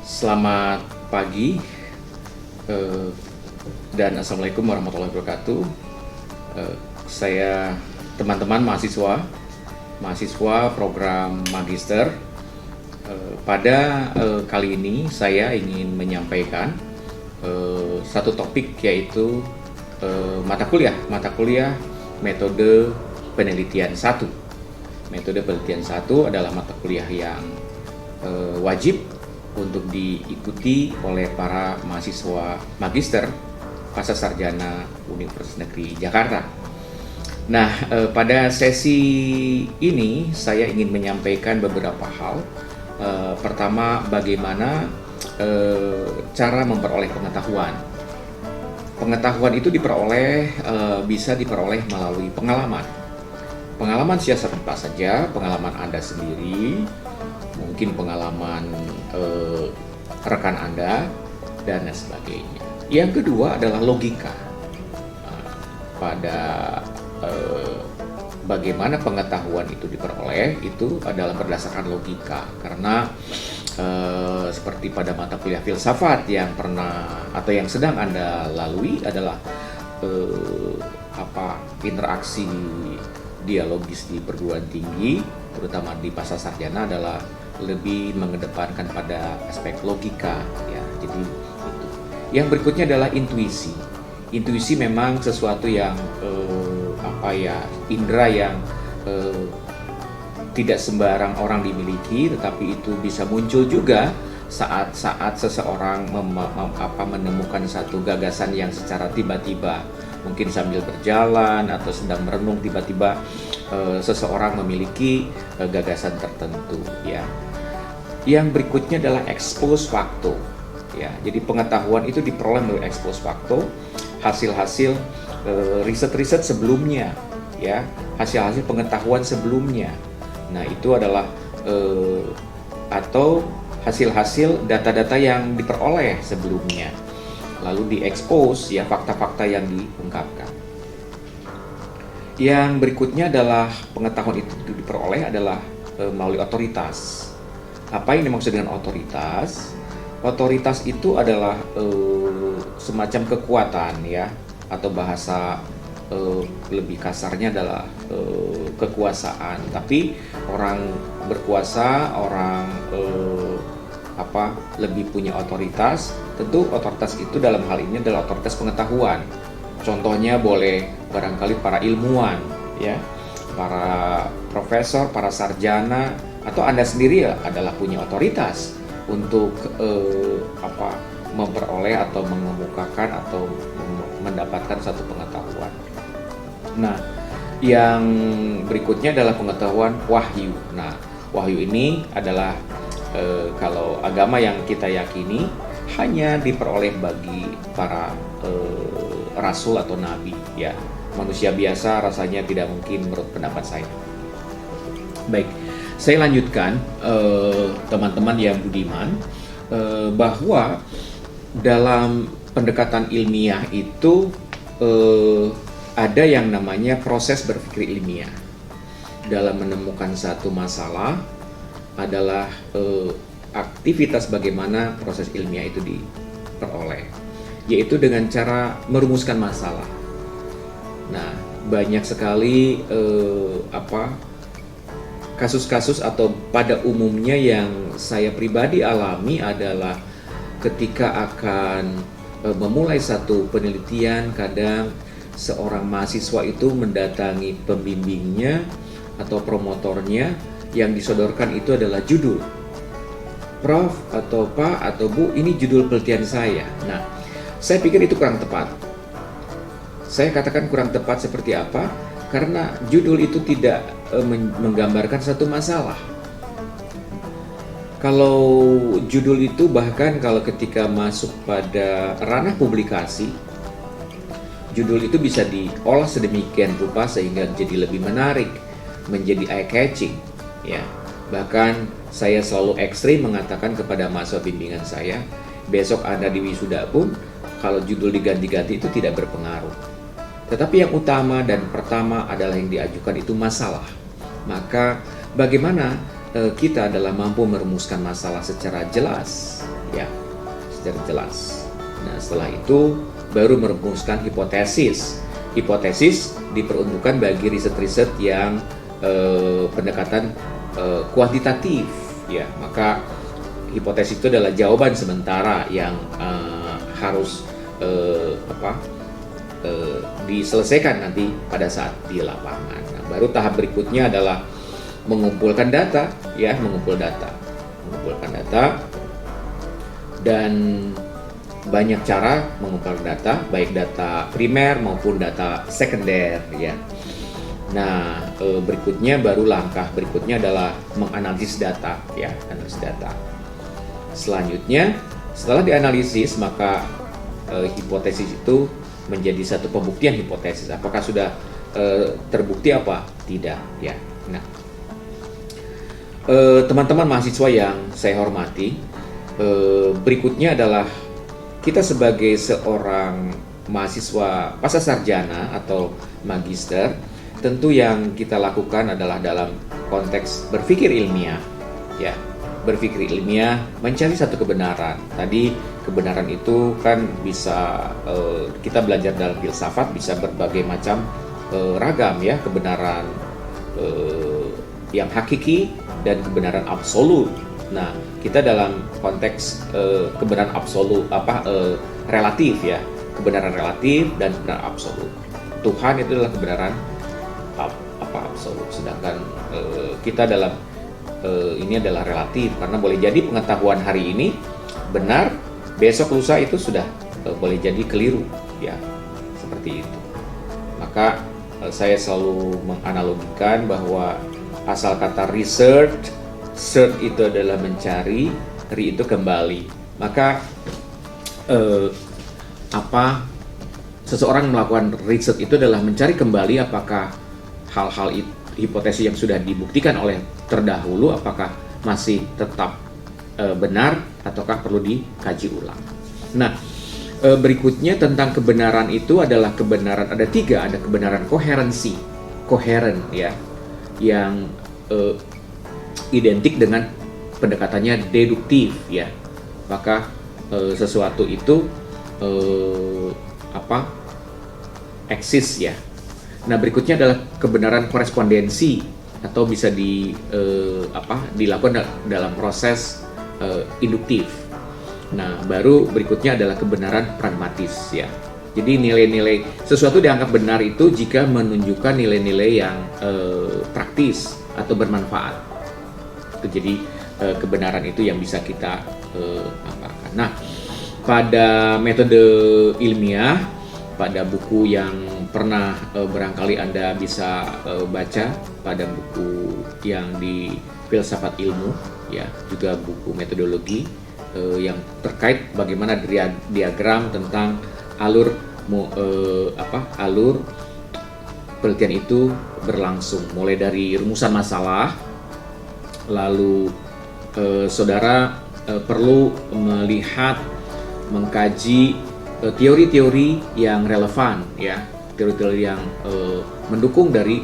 Selamat pagi eh, dan Assalamualaikum warahmatullahi wabarakatuh. Saya teman-teman mahasiswa program magister. Pada kali ini saya ingin menyampaikan satu topik, yaitu mata kuliah metode penelitian 1. Metode penelitian 1 adalah mata kuliah yang wajib untuk diikuti oleh para mahasiswa magister pasca sarjana Universitas Negeri Jakarta. Nah, pada sesi ini saya ingin menyampaikan beberapa hal. Pertama, bagaimana cara memperoleh pengetahuan. Pengetahuan itu bisa diperoleh melalui pengalaman. Pengalaman siapa saja, pengalaman Anda sendiri, mungkin pengalaman rekan Anda, dan lain sebagainya. Yang kedua adalah logika. Pada bagaimana pengetahuan itu diperoleh, itu adalah berdasarkan logika. Karena seperti pada mata kuliah filsafat yang pernah atau yang sedang Anda lalui adalah interaksi dialogis di perguruan tinggi, terutama di pasca sarjana, adalah lebih mengedepankan pada aspek logika, ya. Jadi itu. Yang berikutnya adalah intuisi. Intuisi memang sesuatu yang indera yang tidak sembarang orang dimiliki, tetapi itu bisa muncul juga saat seseorang menemukan satu gagasan yang secara tiba-tiba, mungkin sambil berjalan atau sedang merenung, tiba-tiba seseorang memiliki gagasan tertentu, ya. Yang berikutnya adalah ex post facto, ya. Jadi pengetahuan itu diperoleh melalui ex post facto, hasil-hasil riset-riset sebelumnya, ya, hasil-hasil pengetahuan sebelumnya. Nah, itu adalah atau hasil-hasil data-data yang diperoleh sebelumnya, lalu diekspos, ya, fakta-fakta yang diungkapkan. Yang berikutnya adalah pengetahuan itu diperoleh adalah melalui otoritas. Apa yang dimaksud dengan otoritas? Otoritas itu adalah semacam kekuatan, ya, atau bahasa lebih kasarnya adalah kekuasaan. Tapi orang berkuasa, orang lebih punya otoritas. Tentu otoritas itu dalam hal ini adalah otoritas pengetahuan. Contohnya boleh barangkali para ilmuwan, ya, para profesor, para sarjana, atau Anda sendiri, ya, adalah punya otoritas untuk memperoleh atau mengemukakan atau mendapatkan satu pengetahuan. Nah, yang berikutnya adalah pengetahuan wahyu. Nah, wahyu ini adalah kalau agama yang kita yakini hanya diperoleh bagi para rasul atau nabi, ya. Manusia biasa rasanya tidak mungkin, menurut pendapat saya. Baik, saya lanjutkan, teman-teman yang budiman, bahwa dalam pendekatan ilmiah itu ada yang namanya proses berpikir ilmiah. Dalam menemukan satu masalah adalah aktivitas bagaimana proses ilmiah itu diperoleh, yaitu dengan cara merumuskan masalah. Nah, banyak sekali kasus-kasus atau pada umumnya yang saya pribadi alami adalah ketika akan memulai satu penelitian, kadang seorang mahasiswa itu mendatangi pembimbingnya atau promotornya, yang disodorkan itu adalah judul. Prof atau Pak atau Bu, ini judul penelitian saya. Nah, saya pikir itu kurang tepat. Saya katakan kurang tepat seperti apa? Karena judul itu tidak menggambarkan satu masalah. Kalau judul itu, bahkan kalau ketika masuk pada ranah publikasi, judul itu bisa diolah sedemikian rupa sehingga jadi lebih menarik, menjadi eye catching, ya. Bahkan saya selalu ekstrim mengatakan kepada mahasiswa bimbingan saya, besok Anda di wisuda pun kalau judul diganti-ganti itu tidak berpengaruh. Tetapi yang utama dan pertama adalah yang diajukan itu masalah. Maka bagaimana kita adalah mampu merumuskan masalah secara jelas, ya, secara jelas. Nah, setelah itu baru merumuskan hipotesis. Hipotesis diperuntukkan bagi riset-riset yang pendekatan kuantitatif, ya. Maka hipotesis itu adalah jawaban sementara yang harus diselesaikan nanti pada saat di lapangan. Nah, baru tahap berikutnya adalah mengumpulkan data, ya, mengumpulkan data, dan banyak cara mengumpulkan data, baik data primer maupun data sekunder, ya. Nah, berikutnya baru langkah berikutnya adalah menganalisis data, ya, analisis data. Selanjutnya, setelah dianalisis, maka hipotesis itu menjadi satu pembuktian hipotesis. Apakah sudah terbukti apa? Tidak, ya. Nah, teman-teman mahasiswa yang saya hormati, berikutnya adalah kita sebagai seorang mahasiswa pascasarjana atau magister, tentu yang kita lakukan adalah dalam konteks berpikir ilmiah, ya. Berpikir ilmiah, mencari satu kebenaran. Tadi kebenaran itu kan bisa kita belajar dalam filsafat bisa berbagai macam ragam, ya, kebenaran yang hakiki dan kebenaran absolut. Nah, kita dalam konteks kebenaran absolut relatif, ya, kebenaran relatif dan kebenaran absolut. Tuhan itu adalah kebenaran absolut, sedangkan kita dalam ini adalah relatif, karena boleh jadi pengetahuan hari ini benar, besok lusa itu sudah boleh jadi keliru, ya, seperti itu. Maka saya selalu menganalogikan bahwa asal kata research, search itu adalah mencari, re itu kembali. Maka seseorang melakukan research itu adalah mencari kembali apakah hal-hal hipotesis yang sudah dibuktikan oleh terdahulu apakah masih tetap benar ataukah perlu dikaji ulang. Nah, berikutnya tentang kebenaran itu adalah kebenaran ada 3, ada kebenaran koheren, ya, yang identik dengan pendekatannya deduktif, ya. Maka sesuatu itu eksis, ya. Nah, berikutnya adalah kebenaran korespondensi atau bisa dilakukan dalam proses induktif. Nah, baru berikutnya adalah kebenaran pragmatis, ya. Jadi nilai-nilai sesuatu dianggap benar itu jika menunjukkan nilai-nilai yang praktis atau bermanfaat. Jadi kebenaran itu yang bisa kita amalkan. Nah, pada metode ilmiah, pada buku yang pernah barangkali Anda bisa baca, pada buku yang di filsafat ilmu, ya, juga buku metodologi yang terkait bagaimana diagram tentang alur penelitian itu berlangsung, mulai dari rumusan masalah, lalu saudara perlu mengkaji teori-teori yang relevan, ya, teori-teori yang mendukung dari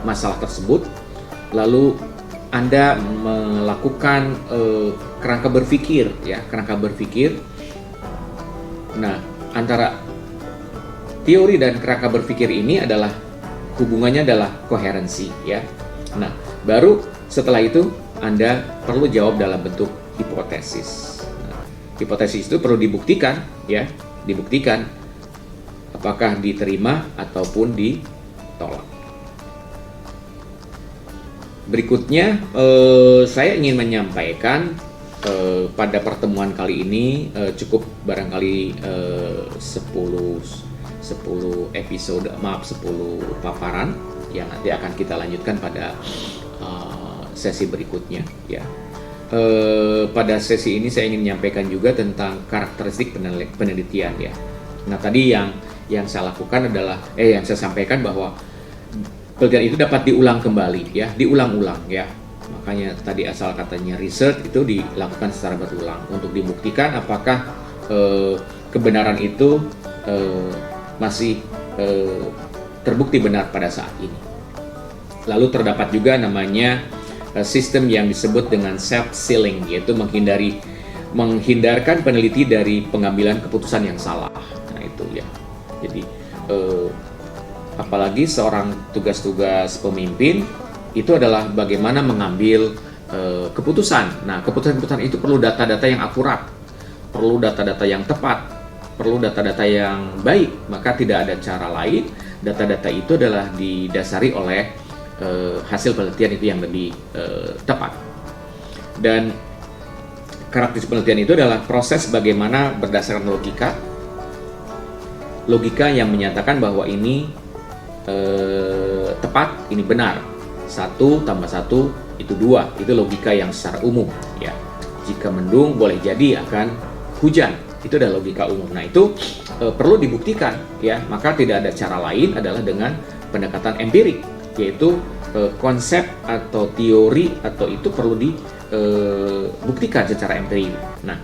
masalah tersebut. Lalu Anda melakukan kerangka berpikir, ya, kerangka berpikir. Nah, antara teori dan kerangka berpikir ini adalah hubungannya adalah koherensi, ya. Nah, baru setelah itu Anda perlu jawab dalam bentuk hipotesis. Hipotesis itu perlu dibuktikan, ya, dibuktikan apakah diterima ataupun ditolak. Berikutnya saya ingin menyampaikan pada pertemuan kali ini cukup barangkali 10 episode, 10 paparan yang nanti akan kita lanjutkan pada sesi berikutnya, ya. Pada sesi ini saya ingin menyampaikan juga tentang karakteristik penelitian, ya. Nah, tadi yang saya lakukan adalah yang saya sampaikan bahwa penelitian itu dapat diulang kembali, ya, diulang-ulang, ya. Makanya tadi asal katanya research itu dilakukan secara berulang untuk dibuktikan apakah kebenaran itu masih terbukti benar pada saat ini. Lalu terdapat juga namanya sistem yang disebut dengan self-sealing, yaitu menghindarkan peneliti dari pengambilan keputusan yang salah. Nah itu ya. Jadi apalagi seorang tugas-tugas pemimpin itu adalah bagaimana mengambil keputusan. Nah, keputusan-keputusan itu perlu data-data yang akurat, perlu data-data yang tepat, perlu data-data yang baik. Maka tidak ada cara lain. Data-data itu adalah didasari oleh hasil penelitian itu yang lebih tepat. Dan karakteristik penelitian itu adalah proses bagaimana berdasarkan logika yang menyatakan bahwa ini tepat, ini benar. 1 tambah 1 itu 2, itu logika yang secara umum ya. Jika mendung boleh jadi akan hujan, itu adalah logika umum. Nah itu perlu dibuktikan ya, maka tidak ada cara lain adalah dengan pendekatan empirik, yaitu konsep atau teori atau itu perlu dibuktikan secara empirik. Nah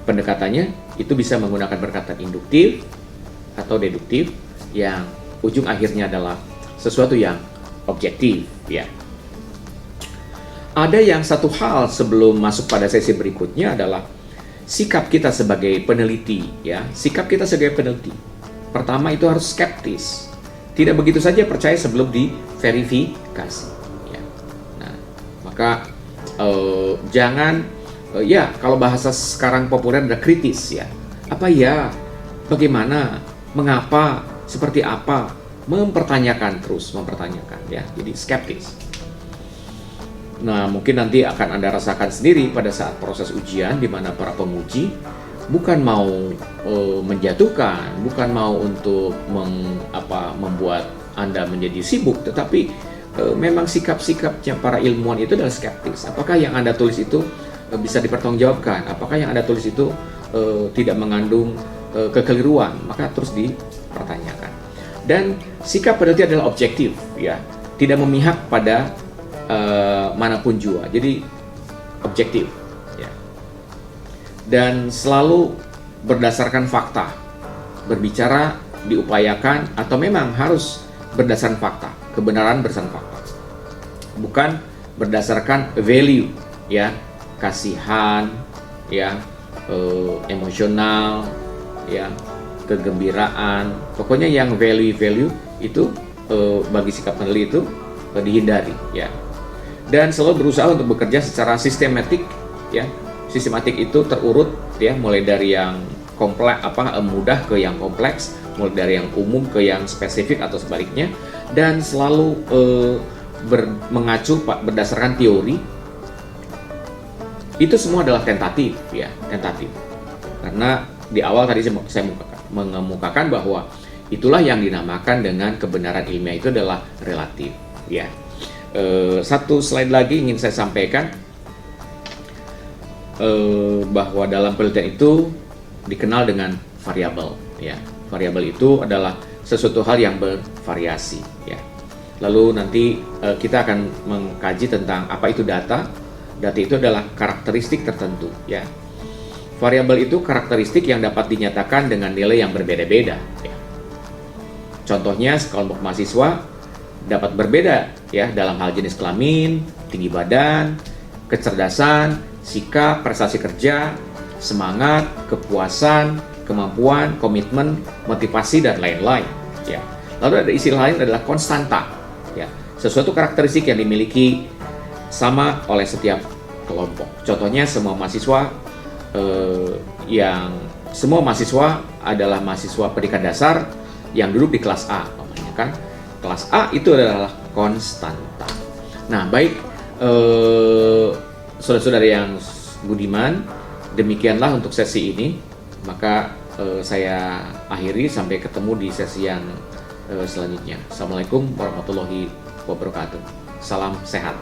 pendekatannya itu bisa menggunakan pendekatan induktif atau deduktif yang ujung akhirnya adalah sesuatu yang objektif ya. Ada yang satu hal sebelum masuk pada sesi berikutnya adalah sikap kita sebagai peneliti ya. Sikap kita sebagai peneliti pertama itu harus skeptis, tidak begitu saja percaya sebelum diverifikasi ya. Nah maka jangan ya, kalau bahasa sekarang populer adalah kritis ya. Apa ya, bagaimana, mengapa, seperti apa, mempertanyakan ya, jadi skeptis. Nah mungkin nanti akan Anda rasakan sendiri pada saat proses ujian di mana para penguji bukan mau menjatuhkan, bukan mau untuk membuat Anda menjadi sibuk, tetapi memang sikap-sikapnya para ilmuwan itu adalah skeptis. Apakah yang Anda tulis itu bisa dipertanggungjawabkan? Apakah yang Anda tulis itu tidak mengandung kekeliruan? Maka terus dipertanyakan. Dan sikap peneliti adalah objektif ya, tidak memihak pada manapun jua, jadi objektif ya. Dan selalu berdasarkan fakta, berbicara diupayakan atau memang harus berdasarkan fakta, kebenaran berdasarkan fakta, bukan berdasarkan value ya, kasihan ya, emosional ya, kegembiraan, pokoknya yang value itu bagi sikap peneliti itu dihindari ya. Dan selalu berusaha untuk bekerja secara sistematik ya. Sistematik itu terurut ya, mulai dari yang kompleks mudah ke yang kompleks, mulai dari yang umum ke yang spesifik atau sebaliknya, dan selalu mengacu berdasarkan teori. Itu semua adalah tentatif ya, tentatif. Karena di awal tadi saya mengemukakan bahwa itulah yang dinamakan dengan kebenaran ilmiah itu adalah relatif ya. Satu slide lagi ingin saya sampaikan bahwa dalam penelitian itu dikenal dengan variabel ya. Variabel itu adalah sesuatu hal yang bervariasi ya. Lalu nanti kita akan mengkaji tentang apa itu data. Data itu adalah karakteristik tertentu ya. Variabel itu karakteristik yang dapat dinyatakan dengan nilai yang berbeda-beda ya. Contohnya sekelompok mahasiswa dapat berbeda ya dalam hal jenis kelamin, tinggi badan, kecerdasan, sikap, prestasi kerja, semangat, kepuasan, kemampuan, komitmen, motivasi dan lain-lain ya. Lalu ada istilah lain adalah konstanta ya. Sesuatu karakteristik yang dimiliki sama oleh setiap kelompok. Contohnya semua mahasiswa adalah mahasiswa pendidikan dasar yang duduk di kelas A namanya kan. Kelas A itu adalah konstanta. Nah, baik saudara-saudara yang budiman, demikianlah untuk sesi ini. Maka saya akhiri, sampai ketemu di sesi yang selanjutnya. Assalamualaikum warahmatullahi wabarakatuh. Salam sehat.